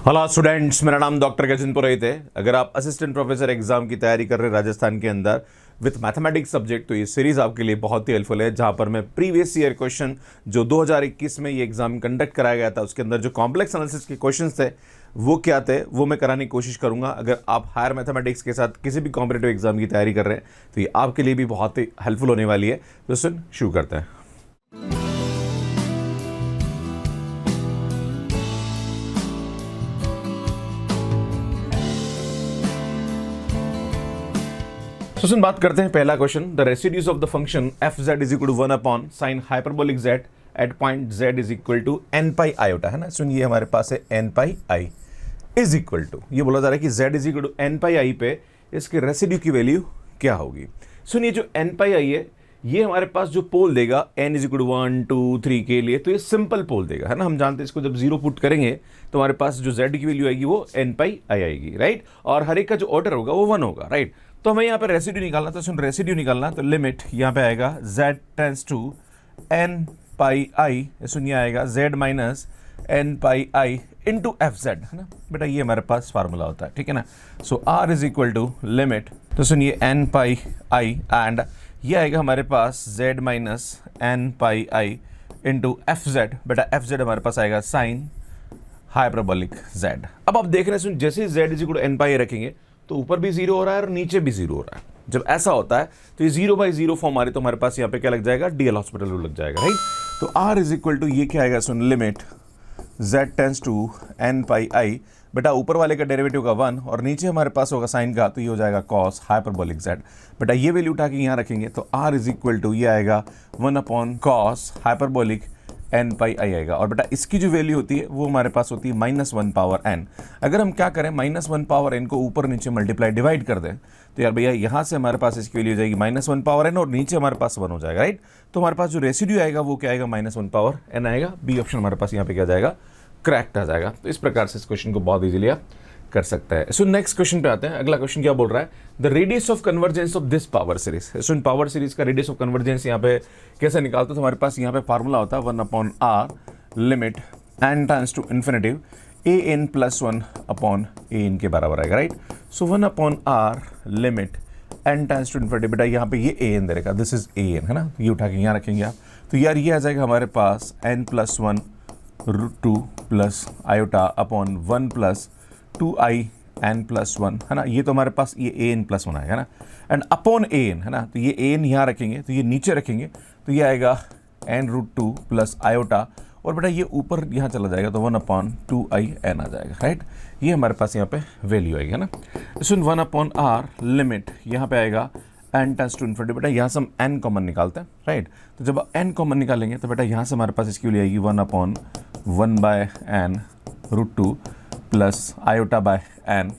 Hello students, मेरा नाम doctor Gajan पुरोहित है। अगर आप असिस्टेंट प्रोफेसर एग्जाम की तैयारी कर रहे हैं राजस्थान के अंदर विथ मैथमेटिक्स सब्जेक्ट, तो ये सीरीज आपके लिए बहुत ही हेल्पफुल है, जहां पर मैं प्रीवियस ईयर क्वेश्चन जो 2021 में ये एग्जाम कंडक्ट कराया गया था उसके अंदर जो कॉम्प्लेक्स एनालिसिस के क्वेश्चंस थे वो क्या थे वो मैं कराने की कोशिश करूंगा। अगर आप हायर मैथमेटिक्स के साथ किसी भी कॉम्पिटेटिव एग्जाम की तैयारी कर रहे हैं तो ये आपके लिए भी बहुत ही हेल्पफुल होने वाली है। तो सुन शुरू करते हैं। तो सुन बात करते हैं पहला question. The residues of the function f z is equal to 1 upon sine hyperbolic z at point z is equal to n pi iota, है ना। सुन ये हमारे पास है n pi I is equal to, ये बोला जा रहा है कि z is equal to n pi I पे इसके रेसिड्यू की वैल्यू क्या होगी। सुन ये जो एन पाई आई है ये हमारे पास जो पोल देगा एन इज इक्वल टू 1 2 3 के लिए, तो ये सिंपल पोल देगा, है ना। हम जानते हैं इसको जब जीरो पुट करेंगे तो हमारे पास जो जेड की वैल्यू आएगी वो एन पाई आई आएगी, राइट। और हर एक का जो ऑर्डर होगा वो 1 होगा, राइट। तो हमें यहाँ पे रेसिड्यू निकालना, तो सुन रेसिड्यू निकालना तो लिमिट यहाँ पे आएगा z tends to n pi आई, सुन ये आएगा z माइनस एन पाई आई इंटू एफ जेड, है ना बेटा। ये हमारे पास फार्मूला होता है, ठीक है ना। So r is equal to limit, तो सुन ये एन पाई आई एंड ये आएगा हमारे पास z माइनस एन पाई आई इंटू एफ जेड, बेटा एफ जेड हमारे पास आएगा साइन हाइपरबोलिक z। अब आप देख रहे हैं सुन, जैसे ही z is equal to n pi रखेंगे तो ऊपर भी जीरो हो रहा है और नीचे भी जीरो हो रहा है। जब ऐसा होता है तो ये 0/0 फॉर्म आ रही, तो हमारे पास यहाँ पे क्या लग जाएगा, डीएल हॉस्पिटल रूल लग जाएगा, राइट। तो r इज इक्वल टू ये क्या आएगा सुन, limit z tends to n pi I, बेटा ऊपर वाले का डेरिवेटिव का 1 और नीचे हमारे पास होगा साइन का, तो ये हो जाएगा कॉस हाइपरबोलिक z। बेटा ये वैल्यू उठा के यहाँ रखेंगे तो r इज इक्वल टू ये आएगा 1 upon cos hyperbolic N pi आई आएगा। और बेटा इसकी जो वैल्यू होती है वो हमारे पास होती है -1 पावर n। अगर हम क्या करें, -1 पावर n को ऊपर नीचे मल्टीप्लाई डिवाइड कर दें तो यार भैया यहाँ से हमारे पास इसकी वैल्यू हो जाएगी -1 पावर n और नीचे हमारे पास 1 हो जाएगा, राइट। तो हमारे पास जो रेसिड्यू आएगा वो क्या आएगा, -1 पावर n आएगा। बी ऑप्शन हमारे पास यहाँ पे क्या जाएगा, करेक्ट आ जाएगा। तो इस प्रकार से इस क्वेश्चन को बहुत इजीली आप कर सकता है। सो नेक्स्ट क्वेश्चन पे आते हैं। अगला क्वेश्चन क्या बोल रहा है, the radius of convergence of this power series. So in power series का रेडियस ऑफ कन्वर्जेंस यहाँ पे कैसे निकालते हैं, तो हमारे पास यहाँ पे फार्मूला होता है 1 upon R limit N tends to infinitive A N plus 1 upon A N के बराबर आएगा, right. So 1 upon R limit N tends to infinitive, बेटा यहाँ पे ये ए एन दे रखा, दिस इज ए एन, है ना। ये उठा के यहाँ रखेंगे आप, तो यार ये आ जाएगा हमारे पास n plus 1 root 2 plus iota upon 1 plus 2i n plus 1, है ना। ये तो हमारे पास ये ए एन प्लस 1 आएगा ना, एंड अपॉन ए एन, है ना। तो ये ए एन यहाँ रखेंगे तो ये नीचे रखेंगे तो ये आएगा एन रूट 2 प्लस आयोटा, और बेटा ये ऊपर यहाँ चला जाएगा तो 1 अपॉन 2i एन आ जाएगा, राइट। ये हमारे पास यहाँ पे वैल्यू आएगी, है ना। सुन 1 अपॉन आर लिमिट यहाँ पे आएगा एन टेंड्स टू इन्फिनिटी, बेटा यहाँ से हम एन कॉमन निकालते हैं, राइट। तो जब एन कॉमन निकालेंगे तो बेटा यहाँ से हमारे पास इसकी वैल्यू आएगी 1 upon 1/n root 2 plus iota by N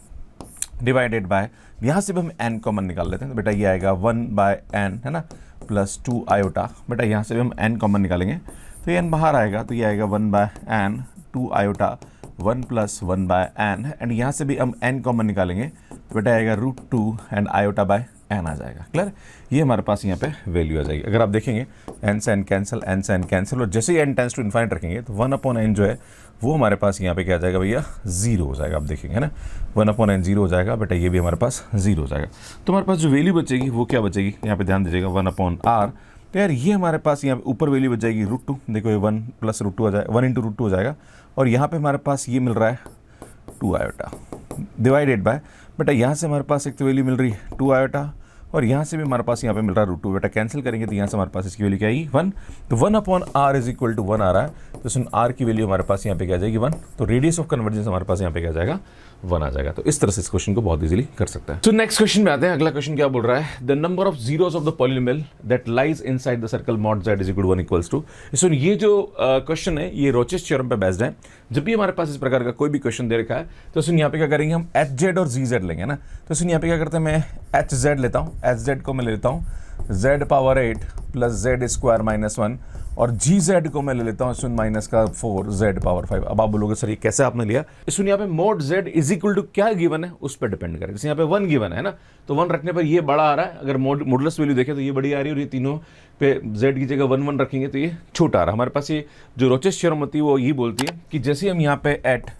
divided by, यहाँ से भी हम एन कॉमन निकाल लेते हैं, तो बेटा ये आएगा 1/n, है ना, प्लस 2 आयोटा। बेटा यहाँ से भी हम एन कॉमन निकालेंगे तो ये एन बाहर आएगा तो ये आएगा 1/n 2 iota 1 plus 1/n, and यहाँ से भी हम एन कॉमन निकालेंगे तो बेटा आएगा root 2 and iota by n आ जाएगा, क्लियर। ये हमारे पास यहाँ पे वैल्यू आ जाएगी। अगर आप देखेंगे एन से एन कैंसिल, एन से एन कैंसिल, और जैसे ही एन टेंस टू इन्फाइनाइट रखेंगे तो 1 अपॉन एन जो है वो हमारे पास यहाँ पे क्या आ जाएगा भैया, 0 हो जाएगा। आप देखेंगे, है ना, 1 अपॉन एन 0 हो जाएगा, बेटा ये भी हमारे पास 0 हो जाएगा। तो हमारे पास जो वैल्यू बचेगी वो क्या बचेगी, यहाँ पे ध्यान दीजिएगा 1 अपॉन आर, तो यार ये हमारे पास यहाँ पे ऊपर वैल्यू बच जाएगी रूट 2, देखो ये 1 प्लस रूट 2 हो जाएगा, 1 इंटू रूट 2 हो जाएगा, और यहाँ पे हमारे पास ये मिल रहा है 2 आयोटा डिवाइडेड बाय, बेटा यहाँ से हमारे पास एक तो वैल्यू मिल रही है 2 आयोटा, और यहाँ से भी हमारे पास यहाँ पे मिल रहा है रूट 2, बेटा कैंसिल करेंगे तो यहाँ से हमारे पास इसकी वैल्यू क्या आएगी 1, तो 1 upon R is equal to 1 आ रहा है। तो सुन आर की वैल्यू हमारे पास यहाँ पे क्या आ जाएगी 1, तो रेडियस ऑफ कन्वर्जेंस हमारे पास यहाँ पे क्या आ जाएगा 1 आ जाएगा। तो इस तरह से इस क्वेश्चन को बहुत इजीली कर सकता है। तो नेक्स्ट क्वेश्चन में आते हैं। अगला क्वेश्चन क्या बोल रहा है, the number of zeros of the polynomial that lies inside the circle mod z is equal to 1 equals to. सुन ये जो क्वेश्चन है ये रोचेस थ्योरम पे बेस्ड है। जब भी हमारे पास इस प्रकार का कोई भी क्वेश्चन दे रखा है तो सुन यहाँ पे क्या करेंगे, हम एच जेड और जी जेड लेंगे ना। तो सुन यहाँ पे क्या करते हैं, मैं एच जेड लेता हूँ, एच जेड को मैं लेता हूँ z power 8 plus Z square minus 1, और जी जेड को मैं ले लेता हूँ सुन माइनस का 4 जेड पावर 5। अब आप बोलोगे सर ये कैसे आपने लिया, सुन यहाँ पे mod Z is equal to क्या गिवन है उस पर डिपेंड करेगा। जैसे यहाँ पे 1 गिवन है ना, तो 1 रखने पर ये बड़ा आ रहा है, अगर मॉडुलस वैल्यू देखें तो ये बड़ी आ रही है, और ये तीनों पे जेड की जगह 1 1 रखेंगे तो ये छोटा आ रहा है। हमारे पास ये जो रोचेस थ्योरम होती है वो ये बोलती है कि जैसे हम यहाँ पे at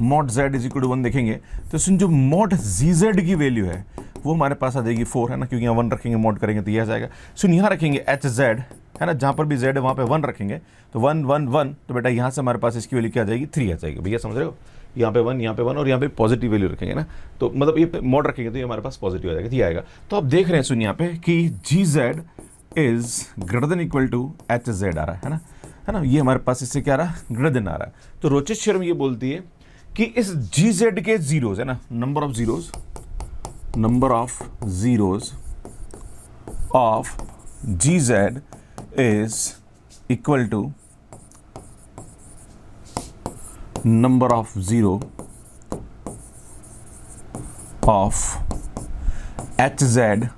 mod z is equal to 1 देखेंगे तो सुन जो मॉड gz की वैल्यू है वो हमारे पास आ जाएगी 4 है ना, क्योंकि यहाँ 1 रखेंगे मॉड करेंगे तो ये आ जाएगा। सुन यहाँ रखेंगे hz है ना, जहाँ पर भी z है वहाँ पे 1 रखेंगे तो 1 1 1, तो बेटा यहाँ से हमारे पास इसकी वैल्यू क्या आ जाएगी 3 आ जाएगी। भैया समझ रहे हो, यहाँ पे 1 यहाँ पे 1 और यहाँ पे पॉजिटिव वैल्यू रखेंगे ना, तो मतलब ये मॉड रखेंगे तो ये हमारे पास पॉजिटिव आ जाएगा, ये आएगा। तो आप देख रहे हैं सुन यहाँ पे कि gz is greater than equal to hz आ रहा है ना, ये हमारे पास इससे क्या आ रहा है, ग्रेटर देन आ रहा है। तो रोचक शर्म ये बोलती है कि इस gz के जीरोज है ना, number of zeros of gz is equal to number of zero of hz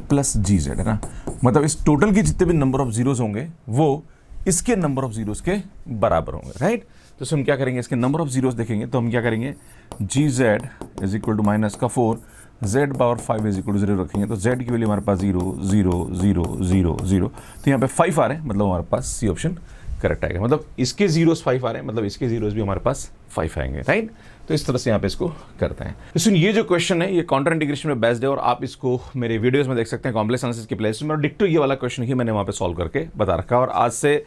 plus gz है ना, मतलब इस टोटल के जितने भी नंबर ऑफ जीरोज होंगे वो इसके नंबर ऑफ जीरोज के बराबर होंगे, राइट। तो हम क्या करेंगे, इसके नंबर ऑफ जीरोज देखेंगे तो हम क्या करेंगे, gz is equal to minus का 4, z power 5 is equal to 0 रखेंगे तो z की वैल्यू हमारे पास 0 0 0 0 0, तो यहाँ पे 5 आ रहे हैं, मतलब हमारे पास सी ऑप्शन करेक्ट आएगा। मतलब इसके जीरोस 5 आ रहे हैं, मतलब इसके जीरोस भी हमारे पास 5 आएंगे, राइट। तो इस तरह से यहाँ पे इसको करते हैं। तो ये जो क्वेश्चन है ये काउंटर इंटीग्रेशन में बेस्ड है और आप इसको मेरे वीडियोस में देख सकते हैं कॉम्प्लेक्स एनालिसिस के प्लेलिस्ट में, और डिक्टो ये वाला क्वेश्चन ही मैंने वहाँ पे सॉल्व करके बता रखा है और आज से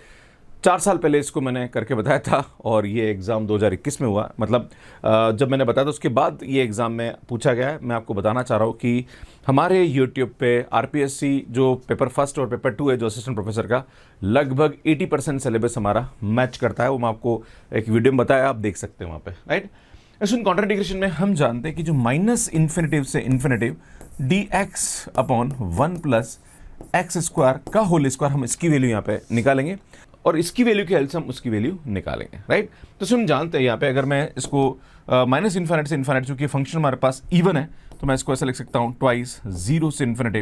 4 साल पहले इसको मैंने करके बताया था और ये एग्ज़ाम 2021 में हुआ, मतलब जब मैंने बताया तो उसके बाद ये एग्ज़ाम में पूछा गया है। मैं आपको बताना चाह रहा हूँ कि हमारे यूट्यूब पे आरपीएससी जो पेपर फर्स्ट और पेपर 2 है जो असिस्टेंट प्रोफेसर का, लगभग 80% सिलेबस हमारा मैच करता है। वो मैं आपको एक वीडियो में बताया, आप देख सकते हैं वहाँ पे, राइट। इसमें काउंटर इंटीग्रेशन में हम जानते हैं कि जो माइनस इन्फिनेटिव से infinitive dx upon 1 plus x square का होल स्क्वायर, हम इसकी वैल्यू यहाँ पे निकालेंगे और इसकी वैल्यू की हेल्प से हम उसकी वैल्यू निकालेंगे, राइट। तो हम जानते हैं यहाँ पे अगर मैं इसको माइनस इन्फिनिटी से इन्फिनिटी, चूंकि फंक्शन हमारे पास इवन है तो मैं इसको ऐसा लिख सकता हूँ ट्वाइस 0 से infinity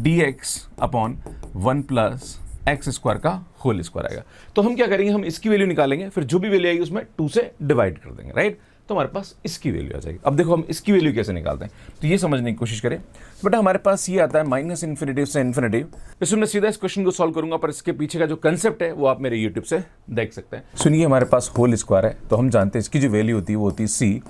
dx upon 1 plus x square का होल स्क्वायर आएगा। तो हम क्या करेंगे, हम इसकी वैल्यू निकालेंगे, फिर जो भी वैल्यू आएगी उसमें 2 से डिवाइड कर देंगे, राइट। तो हमारे पास इसकी वैल्यू आ जाएगी। अब देखो हम इसकी वैल्यू कैसे निकालते हैं, तो ये समझने की कोशिश करें। तो बेटा हमारे पास ये आता है माइनस इन्फिनिटी से इन्फिनिटी। इसमें मैं सीधा इस क्वेश्चन को सॉल्व करूंगा, पर इसके पीछे का जो कंसेप्ट है वो आप मेरे यूट्यूब से देख सकते हैं। सुनिए, हमारे पास होल स्क्वायर है तो हम जानते हैं इसकी जो वैल्यू होती है वो होती है C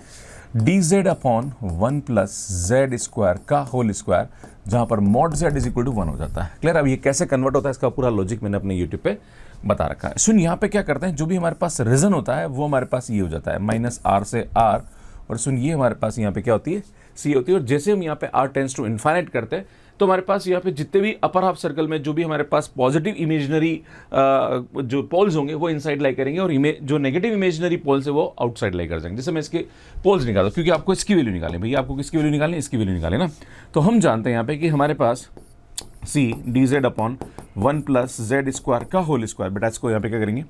dz upon 1 plus Z square का होल स्क्वायर, जहां पर mod z is equal to 1 हो जाता है। क्लियर। अब ये कैसे कन्वर्ट होता है इसका पूरा लॉजिक मैंने अपने यूट्यूब पे बता रखा है। सुन, यहाँ पे क्या करते हैं, जो भी हमारे पास रीजन होता है वो हमारे पास ये हो जाता है माइनस आर से आर, और सुन ये हमारे पास यहाँ पे क्या होती है, सी होती है। और जैसे हम यहाँ पे आर टेंस टू इनफाइनाइट करते हैं तो हमारे पास यहाँ पे जितने भी अपर हाफ सर्कल में जो भी हमारे पास पॉजिटिव इमेजिनरी जो पोल्स होंगे वो इनसाइड लाई करेंगे और जो नेगेटिव इमेजिनरी पोल्स है वो आउटसाइड लाई कर जाएंगे। जैसे मैं इसके पोल्स निकालता हूँ, क्योंकि आपको इसकी वैल्यू निकालें, भैया आपको किसकी वैल्यू निकालें, इसकी वैल्यू निकालें ना। तो हम जानते हैं यहाँ पे कि हमारे पास सी dz upon 1 plus Z square का होल स्क्वायर, बेटा इसको यहाँ पे क्या करेंगे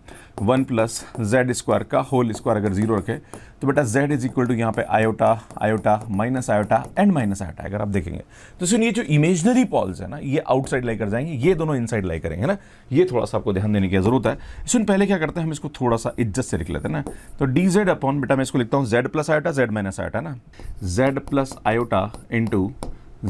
1 प्लस जेड स्क्वायर का होल स्क्वायर अगर 0 रखे तो बेटा z इज इक्वल टू यहाँ पे iota iota minus iota and minus iota. अगर आप देखेंगे तो सुन ये जो इमेजनरी पॉल्स है ना ये आउटसाइड लाई कर जाएंगे, ये दोनों इनसाइड लाई करेंगे ना। ये थोड़ा सा आपको ध्यान देने की जरूरत है। सुन पहले क्या करते हैं, हम इसको थोड़ा सा इज्जत से लिख लेते हैं ना। तो dz अपॉन, बेटा मैं इसको लिखता हूँ z plus iota z minus iota ना, z plus iota into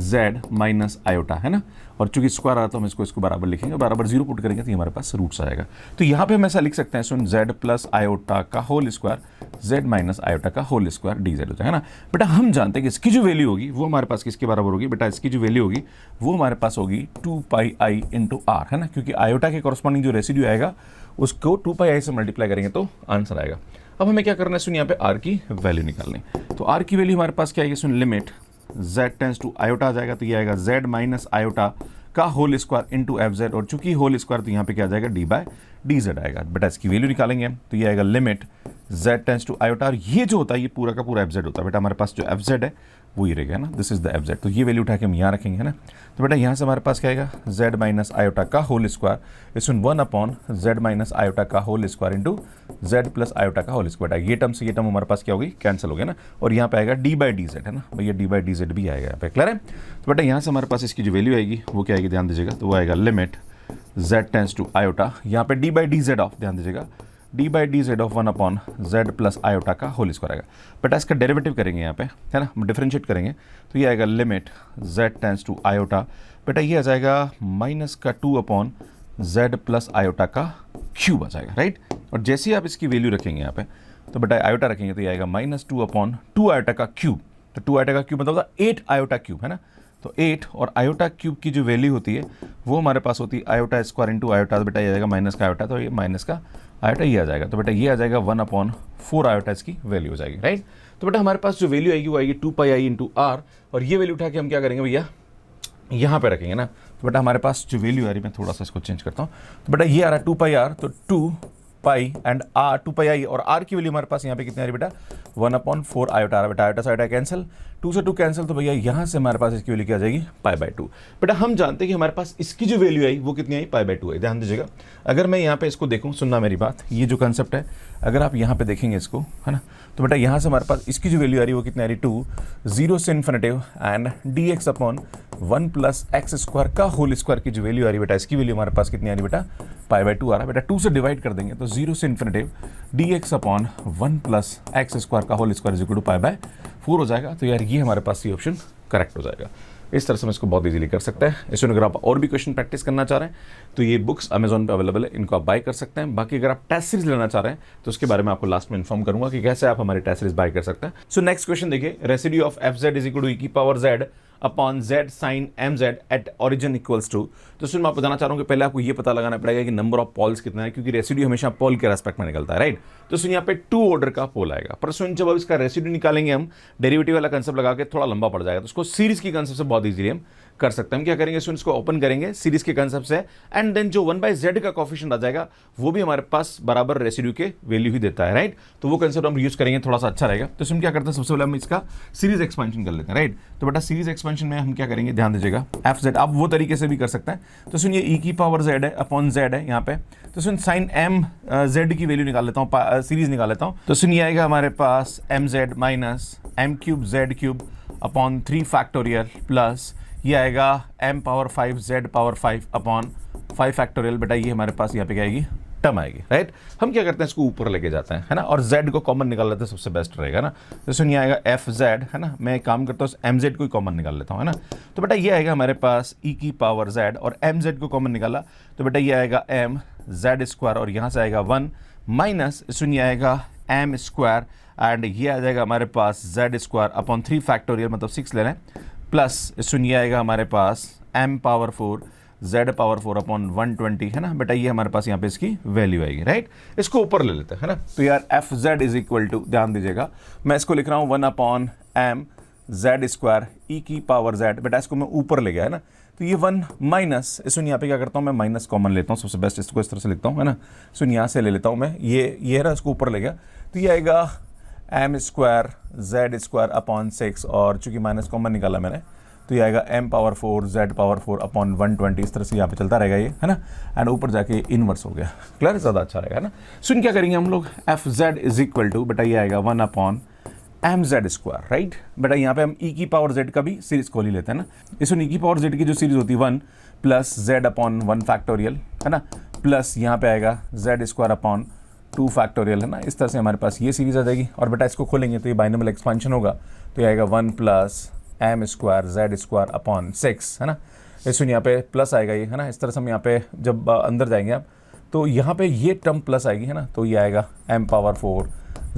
z minus iota है ना। और चूंकि स्क्वायर आ रहा तो हम इसको बराबर लिखेंगे, बराबर 0 पुट करेंगे तो हमारे पास रूट्स आएगा। तो यहाँ पे हम ऐसा लिख सकते हैं, सुन z प्लस आयोटा का whole square z minus iota का होल स्क्वायर dz होता है ना। बेटा हम जानते हैं कि इसकी जो वैल्यू होगी वो हमारे पास किसके बराबर होगी, बेटा इसकी जो वैल्यू होगी वो हमारे पास होगी 2πi इंटू आर है ना, क्योंकि आयोटा के कॉरस्पॉन्डिंग जो रेसिड्यू आएगा उसको 2πi से मल्टीप्लाई करेंगे तो आंसर आएगा। अब हमें क्या करना है, सुन यहाँ पे आर की वैल्यू निकालनी। तो आर की वैल्यू हमारे पास क्या आएगी, सुन limit z tends to iota आ जाएगा तो ये आएगा z माइनस आयोटा का whole square into f z, और चूंकि होल स्क्वायर तो यहाँ पे क्या आ जाएगा डी बाय डी जेड आएगा। बेटा इसकी वैल्यू निकालेंगे तो ये आएगा limit z tends to iota, और ये जो होता है ये पूरा का पूरा एफ जेड होता है। बेटा हमारे पास जो एफ जेड है वो ये रहेगा ना, this is the F Z. तो ये वैल्यू उठा के हम यहाँ रखेंगे है ना। तो बेटा यहाँ से हमारे पास क्या आएगा z माइनस आयोटा का होल स्क्वायर इसमें 1 अपॉन z माइनस आयोटा का whole square into z plus iota का होल स्क्वायर। ये टर्म से ये टर्म हमारे पास क्या होगी, कैंसिल हो गया ना, और यहाँ पे आएगा डी बाई डी जेड है ना, भैया डी बाई डी जेड भी आएगा यहाँ पे। क्लियर है। तो बेटा यहाँ से हमारे पास इसकी जो वैल्यू आएगी वो क्या आएगी, ध्यान दीजिएगा, तो वो आएगा limit z tends to iota, यहाँ पे D by D Z of, ध्यान दीजिएगा D by D Z of 1 upon Z plus iota का होल स्क्वायर आएगा। बेटा इसका डेरिवेटिव करेंगे यहाँ पे है ना, डिफरेंशिएट करेंगे तो ये आएगा limit z tends to iota, बेटा ये आ जाएगा माइनस का 2 अपॉन जेड प्लस आयोटा का क्यूब आ जाएगा, राइट। और जैसे ही आप इसकी वैल्यू रखेंगे यहाँ पे तो बेटा आयोटा रखेंगे तो ये आएगा -2/2 आयोटा का क्यूब। तो 2 आयोटा का क्यूब मतलब होता है 8 आयोटा क्यूब, है ना। तो 8 और आयोटा क्यूब की जो वैल्यू होती है वो हमारे पास होती है आयोटा स्क्वायर इंटू आयोटा। तो बेटा ये आ जाएगा माइनस का आयोटा, तो ये माइनस का आयोटा ये आ जाएगा। तो बेटा ये आ जाएगा 1/4 आयोटा इसकी वैल्यू हो जाएगी, राइट। तो बेटा हमारे पास जो वैल्यू आएगी वो आएगी 2πi इंटू आर, और ये वैल्यू उठा के हम क्या करेंगे भैया, यहाँ पे रखेंगे ना। तो बेटा हमारे पास जो वैल्यू आ रही है, मैं थोड़ा सा इसको चेंज करता हूँ। तो बेटा ये आ रहा है 2πr, तो 2π एंड आर 2πi, और आर की वैल्यू हमारे पास यहाँ पे कितनी आ रही है बेटा, 1/4 आयोटा आ रहा है बेटा। आयोटा से आयोटा कैंसिल, 2 से 2 कैंसिल, तो भैया यहाँ से हमारे पास इसकी वैल्यू क्या आ जाएगी, π/2। बेटा हम जानते हैं कि हमारे पास इसकी जो वैल्यू आई वो कितनी आई, π/2 आई। ध्यान दीजिएगा, अगर मैं यहाँ पे इसको देखूँ, सुनना मेरी बात, ये जो कंसेप्ट है अगर आप यहाँ पे देखेंगे इसको, है ना, तो बेटा यहाँ से हमारे पास इसकी जो वैल्यू आ रही है वो कितनी आ रही है, 2 0 से infinitive and dx/1 plus x square का होल स्क्वायर की जो वैल्यू आ रही है बेटा, इसकी वैल्यू हमारे पास कितनी आ रही है बेटा, π/2 आ रहा है बेटा। 2 से डिवाइड कर देंगे तो 0 से infinitive dx/1 plus x square का whole square is equal to π/4 हो जाएगा। तो यार ये हमारे पास ये ऑप्शन करेक्ट हो जाएगा। इस तरह से हम इसको बहुत इजीली कर सकते हैं। इसमें अगर आप और भी क्वेश्चन प्रैक्टिस करना चाह रहे हैं तो ये बुक्स अमेजोन पे अवेलेबल है, इनको आप बाय कर सकते हैं। बाकी अगर आप टेस्ट सीरीज लेना चाह रहे हैं तो उसके बारे में आपको लास्ट में इन्फॉर्म करूंगा कि कैसे आप हमारी टेस्ट सीरीज बाय कर सकते हैं। सो नेक्स्ट क्वेश्चन देखिए, residue of fz is equal to e की power z upon z sine mz at origin equals to. तो सुन मैं आपको बताना चाह रहा हूँ कि पहले आपको ये पता लगाना पड़ेगा कि नंबर ऑफ पोल्स कितना है, क्योंकि रेसिड्यू हमेशा पोल के रेस्पेक्ट में निकलता है, राइट। तो सुन यहाँ पे 2 ऑर्डर का पोल आएगा, पर सुन जब अब इसका रेसिड्यू निकालेंगे हम, डेरिवेटिव वाला कंसेप्ट लगा के थोड़ा लंबा पड़ जाएगा, तो उसको सीरीज की कंसेप्ट से बहुत इजीली हम कर सकते हैं। हम क्या करेंगे, सुन इसको ओपन करेंगे सीरीज के कंसेप्ट से, एंड देन जो 1/z का कोफिशिएंट आ जाएगा वो भी हमारे पास बराबर रेसिड्यू के वैल्यू ही देता है, राइट। तो वो कंसेप्ट हम यूज करेंगे, थोड़ा सा अच्छा रहेगा। तो हम क्या करते हैं, सबसे पहले हम इसका सीरीज एक्सपेंशन कर लेते हैं, राइट। तो बेटा सीरीज एक्सपेंशन में हम क्या करेंगे, ध्यान दीजिएगा, fz आप वो तरीके से भी कर सकते हैं। तो सुन ये e की पावर z है अपॉन z है यहाँ पे, तो सुन साइन m z की वैल्यू निकाल लेता हूँ, सीरीज निकाल लेता हूँ। तो सुन ये आएगा हमारे पास mz minus m³ z³ upon 3 factorial plus ये आएगा m power 5 z power 5 upon 5 factorial. बेटा ये हमारे पास यहाँ पे क्या आएगी, टर्म आएगी, राइट। हम क्या करते हैं, इसको ऊपर लेके जाते हैं, है ना, और z को कॉमन निकाल लेते हैं, सबसे बेस्ट रहेगा ना। तो सुन ये आएगा fz, है ना, मैं एक काम करता हूँ mz को ही कॉमन निकाल लेता हूँ, है ना। तो बेटा ये आएगा हमारे पास e की पावर z, और mz को कॉमन निकाला तो बेटा ये आएगा m z स्क्वायर, और यहाँ से आएगा 1 माइनस सुन ये आएगा m स्क्वायर, एंड ये आ जाएगा हमारे पास z स्क्वायर अपॉन 3 फैक्टोरियल मतलब 6 ले रहे हैं, प्लस सुन ये आएगा हमारे पास m power 4 z power 4 upon 120, है ना। बेटा ये हमारे पास यहाँ पे इसकी वैल्यू आएगी, राइट। इसको ऊपर ले लेते हैं, है ना। तो यार fz इज इक्वल टू, ध्यान दीजिएगा, मैं इसको लिख रहा हूँ 1/m z स्क्वायर e की पावर z। बेटा इसको मैं ऊपर ले गया, है ना। तो ये 1 माइनस, सुन यहाँ पे क्या करता हूँ मैं, माइनस कॉमन लेता हूँ, सबसे बेस्ट इसको इस तरह से लिखता हूँ, है ना। सुन यहाँ से ले लेता हूँ मैं, ये है ना, इसको ऊपर ले गया, तो ये आएगा m square z square upon 6, और चूंकि माइनस कॉमन निकाला मैंने तो ये आएगा m power 4 z power 4 upon 120। इस तरह से यहाँ पे चलता रहेगा ये, है ना, एंड ऊपर जाके इनवर्स हो गया, क्लियर, ज़्यादा अच्छा रहेगा, है ना। सुन क्या करेंगे हम लोग, fz इज इक्वल टू, बेटा ये आएगा 1/mz स्क्वायर, राइट। बेटा यहाँ पे हम e की पावर z का भी सीरीज खोल ही लेते हैं ना। इस e की पावर z की जो सीरीज होती है 1 प्लस z अपॉन 1 फैक्टोरियल, है ना, प्लस यहाँ पे आएगा z स्क्वायर अपॉन 2 फैक्टोरियल, है ना। इस तरह से हमारे पास ये सीरीज आ जाएगी, और बेटा इसको खोलेंगे तो ये बाइनोमियल एक्सपेंशन होगा, तो ये आएगा 1 plus m square z square upon 6, है ना। इस यहाँ पे प्लस आएगा ये, है ना। इस तरह से हम यहाँ पे जब अंदर जाएंगे आप तो यहाँ पे ये टर्म प्लस आएगी, है ना, तो ये आएगा m power 4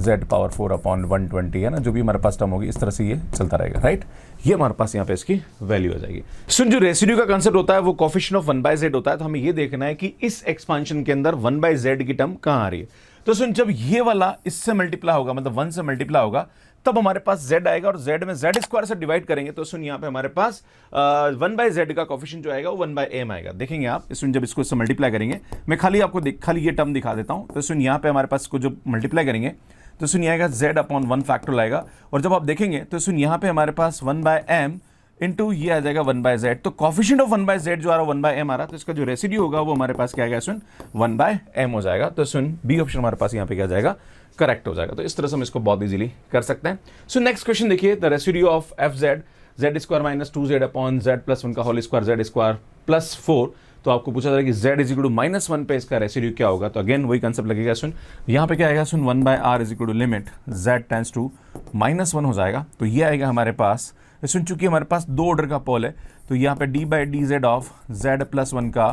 z power 4 upon 120, है ना, जो भी हमारे पास टर्म होगी इस तरह से ये चलता रहेगा, राइट। ये हमारे पास यहाँ पे इसकी वैल्यू आ जाएगी। सुन जो रेसिड्यू का कंसेप्ट होता है वो कोफिशिएंट ऑफ 1/z होता है, तो हमें ये देखना है कि इस एक्सपांशन के अंदर 1/z की टर्म कहाँ आ रही है। तो सुन जब ये वाला इससे मल्टीप्लाई होगा, मतलब 1 से मल्टीप्लाई होगा, तब हमारे पास z आएगा, और z में z स्क्वायर से डिवाइड करेंगे तो सुन यहाँ पे हमारे पास 1/z का कोफिशिएंट जो आएगा वो 1/m आएगा। देखेंगे आप, सुन जब इसको इससे मल्टीप्लाई करेंगे, मैं खाली आपको खाली ये टर्म दिखा देता हूँ। तो सुन यहाँ पे हमारे पास इसको जब मल्टीप्लाई करेंगे तो सुन आएगा z अपॉन 1 फैक्टोरियल आएगा, और जब आप देखेंगे तो सुन यहाँ पे हमारे पास 1/m इंटू ये आ जाएगा 1/z। तो कोफिशिएंट ऑफ 1/z जो आ रहा है 1/m आ रहा है, तो इसका जो रेसिड्यू होगा वो हमारे पास क्या आएगा, सुन 1/m हो जाएगा। तो सुन बी ऑप्शन हमारे पास यहाँ पे क्या जाएगा, करेक्ट हो जाएगा। तो इस तरह से हम इसको बहुत इजीली कर सकते हैं। सो नेक्स्ट क्वेश्चन देखिए, the residue of fz z square minus 2z upon z plus 1 का whole square z square plus 4। तो आपको पूछा जा रहा है कि z इज इक्वल टू -1 पे इसका रेसिड्यू क्या होगा। तो अगेन वही कंसेप्ट लगेगा, सुन यहाँ पे क्या आएगा, सुन 1/r is equal to limit z tends to -1 हो जाएगा। तो ये आएगा हमारे पास, सुन चूंकि हमारे पास 2 ऑर्डर का पोल है तो यहाँ पे d/dz ऑफ z प्लस 1 का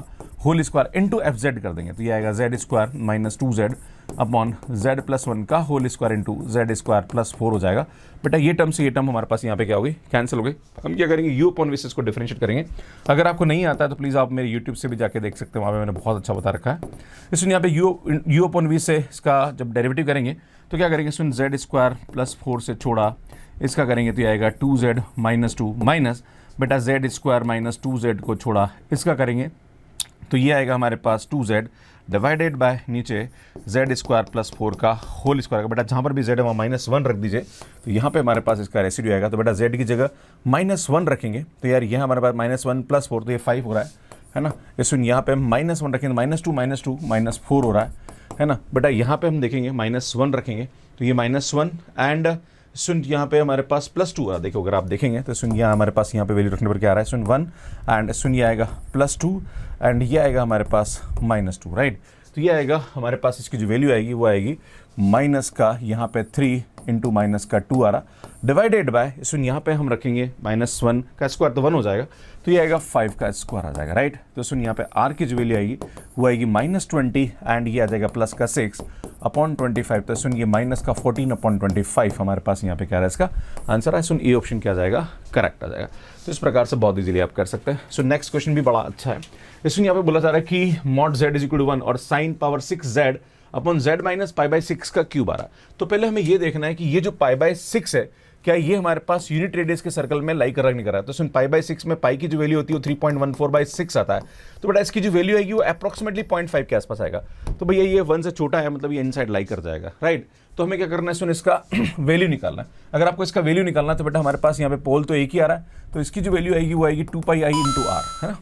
होल स्क्वायर इंटू fz कर देंगे, तो ये आएगा z square minus 2z upon Z plus 1 का whole square into Z square plus 4 हो जाएगा। बेटा ये टर्म से ये टर्म हमारे पास यहाँ पे क्या होगी, कैंसिल हो गई। हम क्या करेंगे, यू अपॉन वी से इसको डिफरेंशिएट करेंगे। अगर आपको नहीं आता है तो प्लीज़ आप मेरे यूट्यूब से भी जाके देख सकते हैं, वहाँ पे मैंने बहुत अच्छा बता रखा है। इसमें यहाँ पे यू अपॉन वी से इसका जब डेरिवेटिव करेंगे तो क्या करेंगे, इसमें जेड स्क्वायर प्लस 4 से छोड़ा इसका करेंगे तो ये आएगा 2z माइनस 2 माइनस बेटा जेड स्क्वायर माइनस 2z को छोड़ा इसका करेंगे तो ये आएगा हमारे पास 2z डिवाइडेड बाय नीचे जेड स्क्वायर प्लस 4 का होल स्क्वायर का। बेटा जहाँ पर भी जेड है वहाँ -1 रख दीजिए, तो यहाँ पे हमारे पास इसका रेसिड्यू आएगा। तो बेटा जेड की जगह -1 रखेंगे तो यार ये हमारे पास -1 प्लस 4 तो ये 5 हो रहा है ना। इसमें यहाँ पे -1 रखेंगे -2 -4 हो रहा है ना। बेटा यहाँ पे हम देखेंगे -1 रखेंगे तो ये -1 एंड सुन यहाँ पे हमारे पास +2 आ रहा है। देखो अगर आप देखेंगे तो सुन यहाँ हमारे पास यहाँ पे वैल्यू रखने पर क्या आ रहा है, सुन 1 एंड सुन ये आएगा +2 एंड ये आएगा हमारे पास -2 राइट। तो ये आएगा हमारे पास, इसकी जो वैल्यू आएगी वो आएगी माइनस का यहाँ पे 3 इंटू माइनस का 2 आ रहा डिवाइडेड बाय सुन यहाँ पे हम रखेंगे -1 का स्क्वायर तो 1 हो जाएगा तो ये आएगा 5 का स्क्वायर आ जाएगा राइट। तो सुन यहाँ पे r की जो वैल्यू आएगी वो आएगी -20 एंड ये आ जाएगा प्लस का 6 अपॉन 25। तो सुन ये माइनस का 14 अपॉन 25 हमारे पास यहाँ पे क्या है, इसका आंसर है। सुन ए ऑप्शन क्या आ जाएगा, करेक्ट आ जाएगा। तो इस प्रकार से बहुत इजीली आप कर सकते हैं। सो नेक्स्ट क्वेश्चन भी बड़ा अच्छा है। इसमें यहाँ पे बोला जा रहा है कि mod z is equal to 1 और sine power 6z upon z minus π/6 का क्यूब आ रहा। तो पहले हमें ये देखना है कि ये जो π/6 है क्या ये हमारे पास यूनिट रेडियस के सर्कल में लाई कर रहा नहीं कर रहा है। तो सुन π/6 में पाई की जो वैल्यू होती है वो 3.14/6 आता है। तो बेटा इसकी जो वैल्यू आएगी वो अप्रॉक्सीमेटली 0.5 के आसपास आएगा। तो भैया ये 1 से छोटा है, मतलब ये इनसाइड लाई कर जाएगा राइट। तो हमें क्या करना है, सुन इसका वैल्यू निकालना है। अगर आपको इसका वैल्यू निकालना है तो बेटा हमारे पास यहाँ पे पोल तो एक ही आ रहा है, तो इसकी जो वैल्यू आएगी वो आएगी 2πi इंटू r है ना।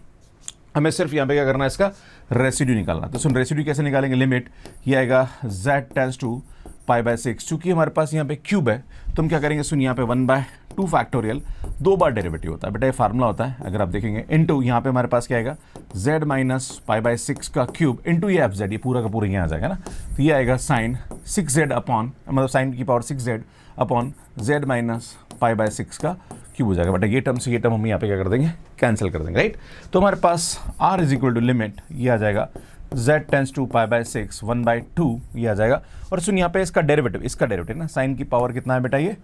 हमें सिर्फ यहाँ पे क्या करना है, इसका रेसिड्यू निकालना। तो सुन रेसिड्यू कैसे निकालेंगे, लिमिट ये आएगा z टेंड्स टू π/6। चूंकि हमारे पास यहाँ पे क्यूब है तो हम क्या करेंगे, सुन यहाँ पे 1/2 फैक्टोरियल 2 बार डेरिवेटिव होता है। बेटा ये फार्मूला होता है, अगर आप देखेंगे इनटू यहाँ पे हमारे पास क्या आएगा z माइनस π/6 का क्यूब इनटू ये fz, ये पूरा का पूरा यहाँ आ जाएगा ना। तो ये आएगा साइन 6z अपॉन मतलब साइन की power 6z upon z minus π/6 का क्यूब हो जाएगा। बेटा ये टर्म से ये टर्म हम यहाँ पे क्या कर देंगे, कैंसिल कर देंगे राइट। तो हमारे पास r is equal to limit ये आ जाएगा z टेंड्स टू π/6 1/2 ये आ जाएगा। और सुन यहाँ पे इसका डेरिवेटिव ना, साइन की पावर कितना है बेटा, ये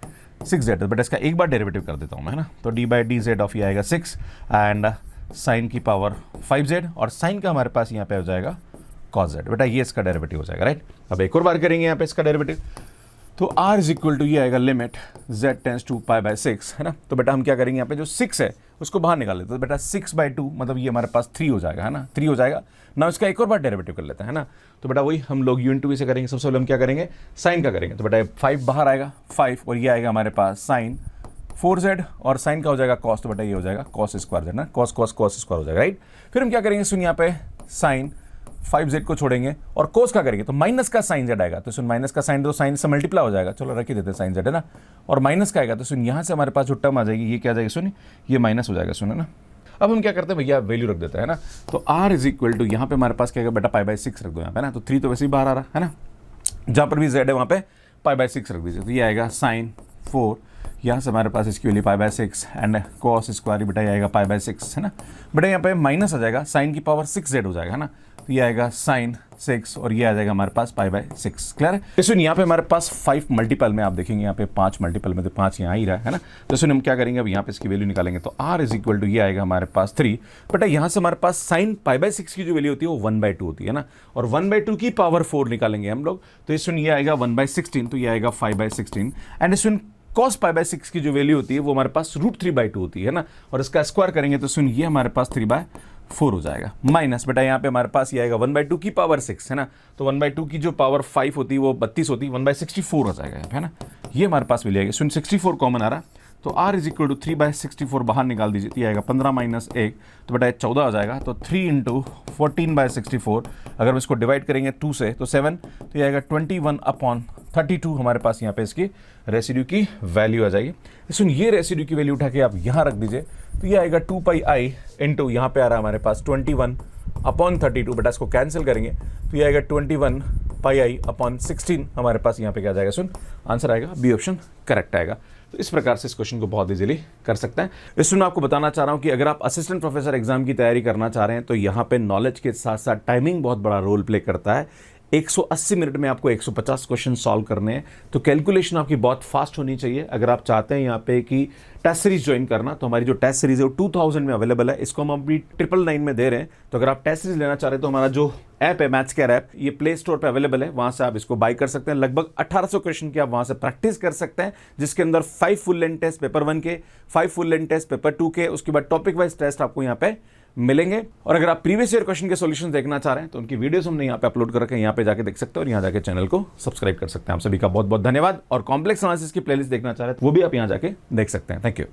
6z। बेटा इसका एक बार डेरिवेटिव कर देता हूँ मैं, है ना। तो d/dz ऑफ ये आएगा 6 एंड साइन की पावर 5z और साइन का हमारे पास यहाँ पे हो जाएगा cos z। बेटा ये इसका डेरिवेटिव हो जाएगा राइट। अब एक और बार करेंगे यहाँ पे इसका डेरिवेटिव। तो r इज इक्वल टू ये आएगा लिमिट z टेंड्स टू π/6 है ना। तो बेटा हम क्या करेंगे, यहाँ पे जो 6 है उसको बाहर निकाल लेते हैं। तो बेटा 6/2 मतलब ये हमारे पास 3 हो जाएगा है ना, 3 हो जाएगा ना। इसका एक और बार डेरिवेटिव कर लेते हैं है ना। तो बेटा वही हम लोग u/v से करेंगे। सबसे पहले हम क्या करेंगे, साइन का करेंगे। तो बेटा 5 बाहर आएगा 5 और ये आएगा हमारे पास साइन 4z और साइन का हो जाएगा कॉस। तो बेटा ये हो जाएगा कॉस स्क्वायर है ना, कॉस स्क्वायर हो जाएगा राइट। फिर हम क्या करेंगे, सुन यहाँ पे साइन 5z को छोड़ेंगे और कोस का करेंगे तो माइनस का साइन z आएगा। तो सुन माइनस का साइन, तो साइन से मल्टीप्लाई हो जाएगा, चलो रख ही देते हैं साइन z है ना। और माइनस का आएगा तो सुन यहाँ से हमारे पास जो टर्म आ जाएगी ये क्या आ जाएगी, सुन ये माइनस हो जाएगा, सुन है ना। अब हम क्या करते हैं भैया, वैल्यू रख देते हैं ना। तो r इज इक्वल टू यहाँ पे हमारे पास क्या बेटा π/6 रख दो यहाँ पे ना। तो 3 तो वैसे ही बाहर आ रहा है ना, जहाँ पर भी z है वहाँ पे π/6 रख दीजिए। तो ये आएगा साइन 4, यहाँ से हमारे पास इसकी वैल्यू π/6 एंड कॉस स्क्वायर बेटा ये आएगा π/6 है ना। बेटा यहाँ पे माइनस आ जाएगा, साइन की पावर 6z हो जाएगा है ना। तो ये आएगा साइन 6 और ये आ जाएगा हमारे पास π/6। क्लियर है। तो सुन यहाँ पे हमारे पास 5 मल्टीपल में आप देखेंगे यहाँ पे 5 मल्टीपल में, तो 5 यहाँ ही रहा है ना। तो सुन हम क्या करेंगे, अब यहाँ पे इसकी वैल्यू निकालेंगे। तो r इज इक्वल टू ये आएगा हमारे पास 3। बेटा यहाँ से हमारे पास साइन π/6 की जो वैल्यू होती है वो 1/2 होती है ना, और 1/2 की पावर 4 निकालेंगे हम लोग। तो इस सुन ये आएगा 1/16, तो ये आएगा 5/16 एंड इस सुन cos π/6 की जो वैल्यू होती है वो हमारे पास √3/2 होती है ना। और इसका स्क्वायर करेंगे तो सुन ये हमारे पास 3/4 हो जाएगा माइनस बेटा यहाँ पे हमारे पास ये आएगा 1/2 की पावर 6 है ना। तो 1/2 की जो पावर 5 होती है वो 32 होती है, 1/64 हो जाएगा यहाँ पे है ना। ये हमारे पास मिल जाएगा, सुन 64 कॉमन आ रहा। तो r इज इक्वल टू 3/64 बाहर निकाल दीजिए, तो ये आएगा 15 माइनस 1 तो बेटा 14 आ जाएगा। तो 3 इंटू 14/64 अगर हम इसको डिवाइड करेंगे 2 से तो 7, तो ये आएगा 21/32 हमारे पास यहाँ पे इसकी रेसिड्यू की वैल्यू आ जाएगी। सुन ये रेसिड्यू की वैल्यू उठा के आप यहाँ रख दीजिए, तो ये आएगा 2πi इंटू यहाँ पे आ रहा है हमारे पास 21/32। बेटा इसको कैंसिल करेंगे तो ये आएगा 21πi/16 हमारे पास यहाँ पे क्या आ जाएगा, सुन आंसर आएगा बी ऑप्शन करेक्ट आएगा। तो इस प्रकार से इस क्वेश्चन को बहुत इजीली कर सकते हैं। इसमें मैं आपको बताना चाह रहा हूं कि अगर आप असिस्टेंट प्रोफेसर एग्जाम की तैयारी करना चाह रहे हैं तो यहाँ पे नॉलेज के साथ साथ टाइमिंग बहुत बड़ा रोल प्ले करता है। 180 मिनट में आपको 150 क्वेश्चन सॉल्व करने हैं, तो कैलकुलेशन आपकी बहुत फास्ट होनी चाहिए। अगर आप चाहते हैं यहाँ पे कि टेस्ट सीरीज ज्वाइन करना, तो हमारी जो टेस्ट सीरीज है वो 2000 में अवेलेबल है, इसको हम अभी 999 में दे रहे हैं। तो अगर आप टेस्ट सीरीज लेना चाह रहे हैं तो हमारा जो ऐप है मैथ्स केयर ऐप, ये प्ले स्टोर पे अवेलेबल है, वहां से आप इसको बाय कर सकते हैं। लगभग 1800 क्वेश्चन की आप वहां से प्रैक्टिस कर सकते हैं, जिसके अंदर 5 फुल लेंथ टेस्ट पेपर 1 के, 5 फुल लेंथ टेस्ट पेपर 2 के, उसके बाद टॉपिक वाइज टेस्ट आपको यहाँ पे मिलेंगे। और अगर आप प्रीवियस ईयर क्वेश्चन के सॉल्यूशन देखना चाह रहे हैं तो उनकी वीडियोस हमने यहाँ पे अपलोड कर रखे हैं, यहाँ पे जाके देख सकते हैं और यहाँ जाके चैनल को सब्सक्राइब कर सकते हैं। आप सभी का बहुत बहुत धन्यवाद। और कॉम्प्लेक्स एनालिसिस की प्लेलिस्ट देखना चाह रहे हैं वो भी आप यहाँ जाके देख सकते हैं। Thank you.